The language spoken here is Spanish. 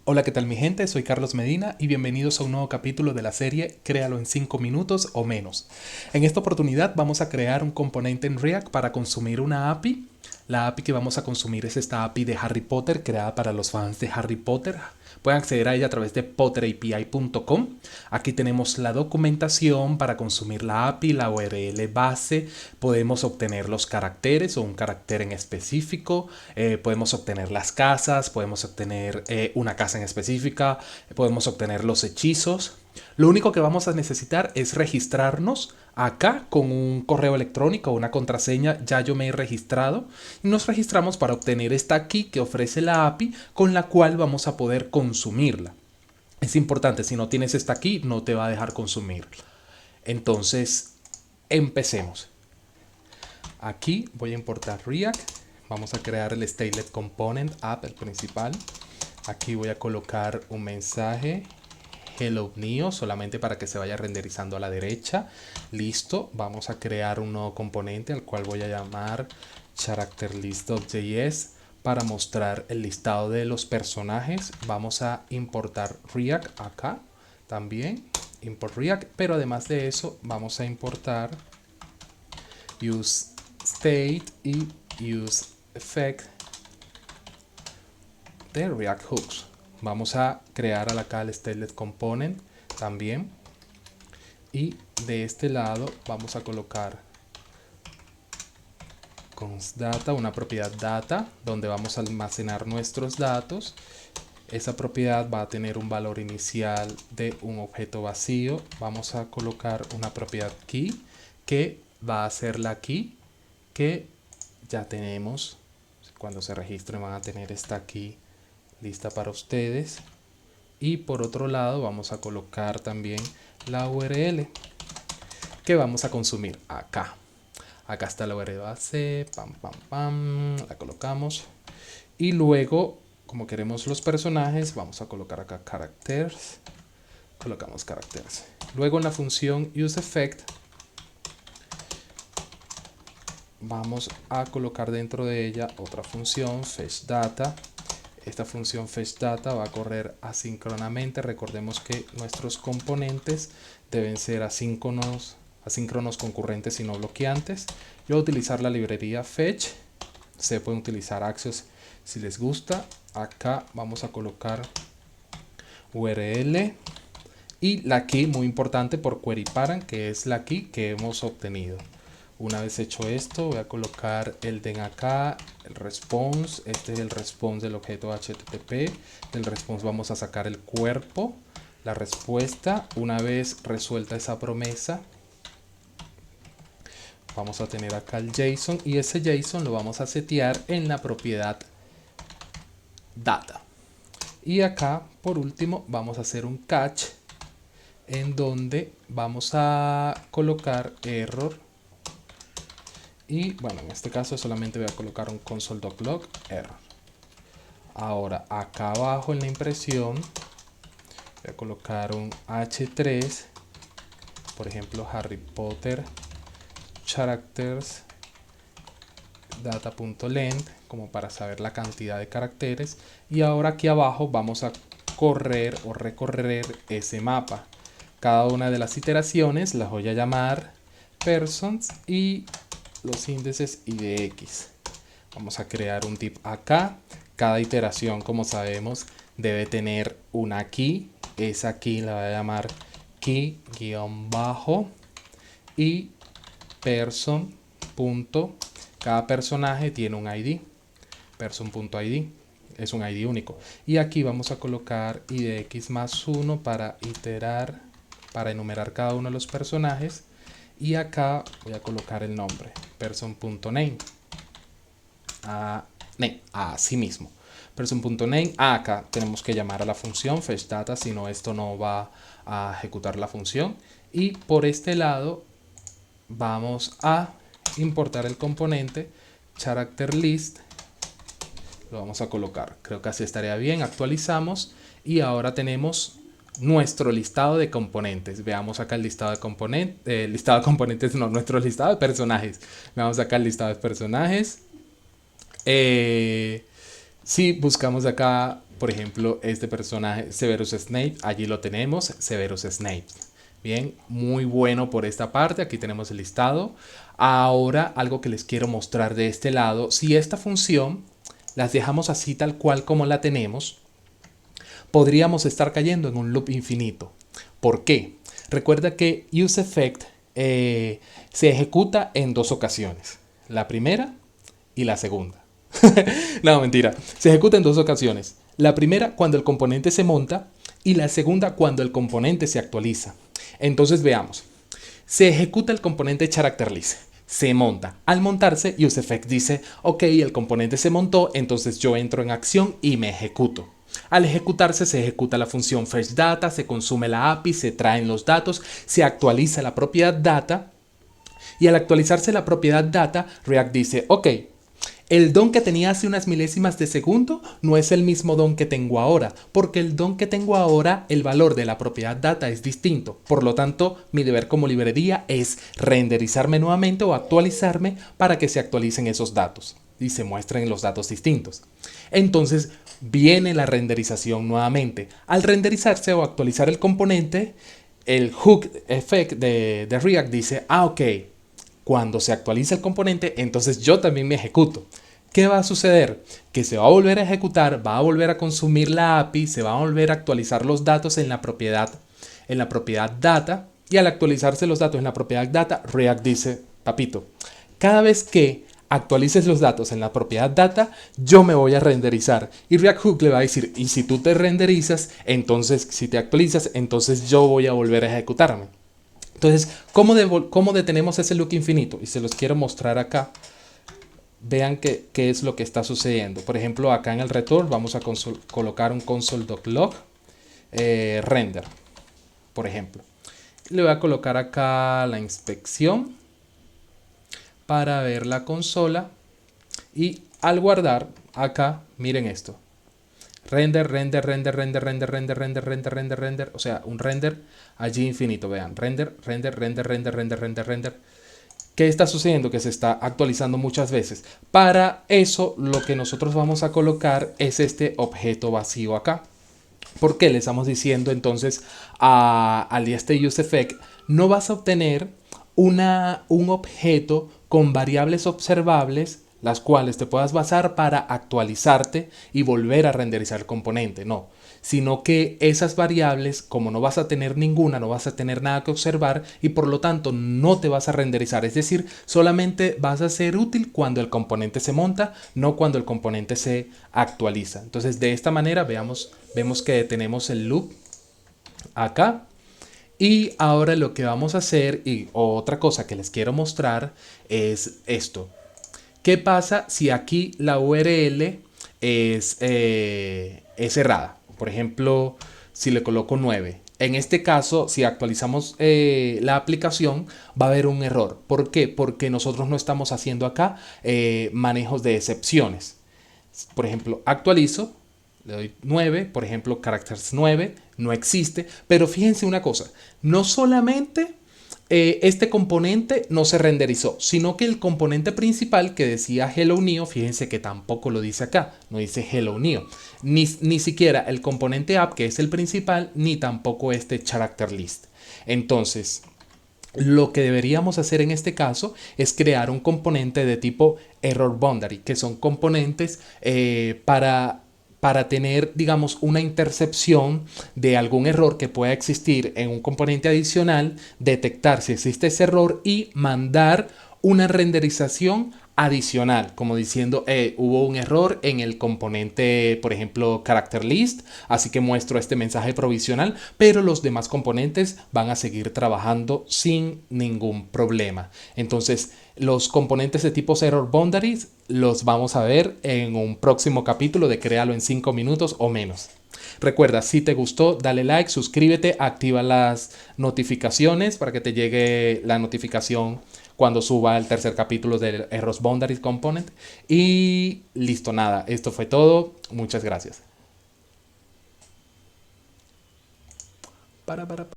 Hola, ¿qué tal mi gente? Soy Carlos Medina y bienvenidos a un nuevo capítulo de la serie Créalo en 5 minutos o menos. En esta oportunidad vamos a crear un componente en React para consumir una API. La API que vamos a consumir es esta API de Harry Potter creada para los fans de Harry Potter. Pueden acceder a ella a través de potterapi.com. Aquí tenemos la documentación para consumir la API, la URL base. Podemos obtener los caracteres o un carácter en específico. Podemos obtener las casas, podemos obtener una casa en específica, podemos obtener los hechizos. Lo único que vamos a necesitar es registrarnos acá con un correo electrónico o una contraseña. Ya yo me he registrado y nos registramos para obtener esta key que ofrece la API con la cual vamos a poder consumirla. Es importante, si no tienes esta key no te va a dejar consumirla. Entonces, empecemos. Aquí voy a importar React. Vamos a crear el Stateless Component App, el principal. Aquí voy a colocar un mensaje Hello Neo, solamente para que se vaya renderizando a la derecha. Listo, vamos a crear un nuevo componente al cual voy a llamar CharacterList.js para mostrar el listado de los personajes. Vamos a importar React acá también, import React, pero además de eso vamos a importar useState y useEffect de React Hooks. Vamos a crear acá el Stateless Component también. Y de este lado vamos a colocar constData, una propiedad data, donde vamos a almacenar nuestros datos. Esa propiedad va a tener un valor inicial de un objeto vacío. Vamos a colocar una propiedad key, que va a ser la key que ya tenemos. Cuando se registren van a tener esta key lista para ustedes. Y por otro lado vamos a colocar también la URL que vamos a consumir acá. Acá está la URL base, pam, pam, pam, la colocamos. Y luego, como queremos los personajes, vamos a colocar acá characters. Colocamos characters. Luego en la función useEffect vamos a colocar dentro de ella otra función, fetchData. Esta función fetchData va a correr asíncronamente. Recordemos que nuestros componentes deben ser asíncronos, concurrentes y no bloqueantes. Yo voy a utilizar la librería fetch. Se pueden utilizar Axios si les gusta. Acá vamos a colocar URL y la key, muy importante, por query parent, que es la key que hemos obtenido. Una vez hecho esto, voy a colocar el den acá, el response. Este es el response del objeto HTTP. Del response vamos a sacar el cuerpo, la respuesta. Una vez resuelta esa promesa, vamos a tener acá el JSON y ese JSON lo vamos a setear en la propiedad data. Y acá, por último, vamos a hacer un catch en donde vamos a colocar error. Y bueno, en este caso solamente voy a colocar un console.log error. Ahora acá abajo en la impresión voy a colocar un h3, por ejemplo Harry Potter characters data.length, como para saber la cantidad de caracteres. Y ahora aquí abajo vamos a correr o recorrer ese mapa. Cada una de las iteraciones las voy a llamar persons y los índices y de x. Vamos a crear un tip acá. Cada iteración, como sabemos, debe tener una key. Esa key la voy a llamar key bajo y person. Cada personaje tiene un ID. Person.id es un ID único. Y aquí vamos a colocar id de x más 1 para iterar, para enumerar cada uno de los personajes. Y acá voy a colocar el nombre, person.name. Así mismo. Person.name. Acá tenemos que llamar a la función fetchData, si no esto no va a ejecutar la función. Y por este lado vamos a importar el componente CharacterList. Lo vamos a colocar. Creo que así estaría bien. Actualizamos y ahora tenemos nuestro listado de componentes. Veamos acá el listado de componentes, nuestro listado de personajes. Veamos acá el listado de personajes. Si buscamos acá Por ejemplo, este personaje Severus Snape, allí lo tenemos, Severus Snape. Bien, muy bueno por esta parte, aquí tenemos el listado. Ahora algo que les quiero mostrar de este lado, si esta función las dejamos así tal cual como la tenemos, podríamos estar cayendo en un loop infinito. ¿Por qué? Recuerda que useEffect se ejecuta en dos ocasiones, la primera y la segunda. No, mentira, se ejecuta en dos ocasiones. La primera cuando el componente se monta y la segunda cuando el componente se actualiza. Entonces veamos, se ejecuta el componente characterList, se monta. Al montarse, useEffect dice, ok, el componente se montó, entonces yo entro en acción y me ejecuto. Al ejecutarse se ejecuta la función fetchData, se consume la API, se traen los datos, se actualiza la propiedad data y al actualizarse la propiedad data, React dice, ok, el DOM que tenía hace unas milésimas de segundo no es el mismo DOM que tengo ahora, porque el DOM que tengo ahora, el valor de la propiedad data es distinto. Por lo tanto, mi deber como librería es renderizarme nuevamente o actualizarme para que se actualicen esos datos y se muestren los datos distintos. Entonces, viene la renderización nuevamente. Al renderizarse o actualizar el componente, el hook effect de React dice, ok, cuando se actualiza el componente, entonces yo también me ejecuto. ¿Qué va a suceder? Que se va a volver a ejecutar, va a volver a consumir la API, se va a volver a actualizar los datos en la propiedad data, y al actualizarse los datos en la propiedad data, React dice, papito, cada vez que actualices los datos en la propiedad data, yo me voy a renderizar. Y React Hook le va a decir, y si tú te renderizas, entonces si te actualizas, entonces yo voy a volver a ejecutarme. Entonces, ¿cómo detenemos ese loop infinito? Y se los quiero mostrar acá. Vean qué es lo que está sucediendo. Por ejemplo, acá en el return vamos a colocar un console.log render, por ejemplo. Le voy a colocar acá la inspección para ver la consola. Y al guardar acá, miren esto. Render. O sea, un render allí infinito. Vean, render. ¿Qué está sucediendo? Que se está actualizando muchas veces. Para eso, lo que nosotros vamos a colocar es este objeto vacío acá. ¿Por qué le estamos diciendo entonces al este useEffect? No vas a obtener un objeto con variables observables las cuales te puedas basar para actualizarte y volver a renderizar el componente, no, sino que esas variables, como no vas a tener ninguna, no vas a tener nada que observar y por lo tanto no te vas a renderizar, es decir, solamente vas a ser útil cuando el componente se monta, no cuando el componente se actualiza. Entonces de esta manera vemos que tenemos el loop acá. Y ahora lo que vamos a hacer, y otra cosa que les quiero mostrar es esto. ¿Qué pasa si aquí la URL es cerrada? Por ejemplo, si le coloco 9. En este caso, si actualizamos la aplicación, va a haber un error. ¿Por qué? Porque nosotros no estamos haciendo acá manejos de excepciones. Por ejemplo, actualizo, le doy 9, por ejemplo, characters 9, no existe. Pero fíjense una cosa, no solamente este componente no se renderizó, sino que el componente principal que decía Hello Neo, fíjense que tampoco lo dice acá, no dice Hello Neo, ni siquiera el componente app que es el principal, ni tampoco este character list. Entonces, lo que deberíamos hacer en este caso es crear un componente de tipo error boundary, que son componentes para tener, digamos, una intercepción de algún error que pueda existir en un componente adicional, detectar si existe ese error y mandar una renderización adicional, como diciendo, hubo un error en el componente, por ejemplo, character list, así que muestro este mensaje provisional, pero los demás componentes van a seguir trabajando sin ningún problema. Entonces, los componentes de tipo error boundaries los vamos a ver en un próximo capítulo de Créalo en 5 minutos o menos. Recuerda, si te gustó, dale like, suscríbete, activa las notificaciones para que te llegue la notificación cuando suba el tercer capítulo del Error Boundaries Component. Y listo, nada, esto fue todo. Muchas gracias.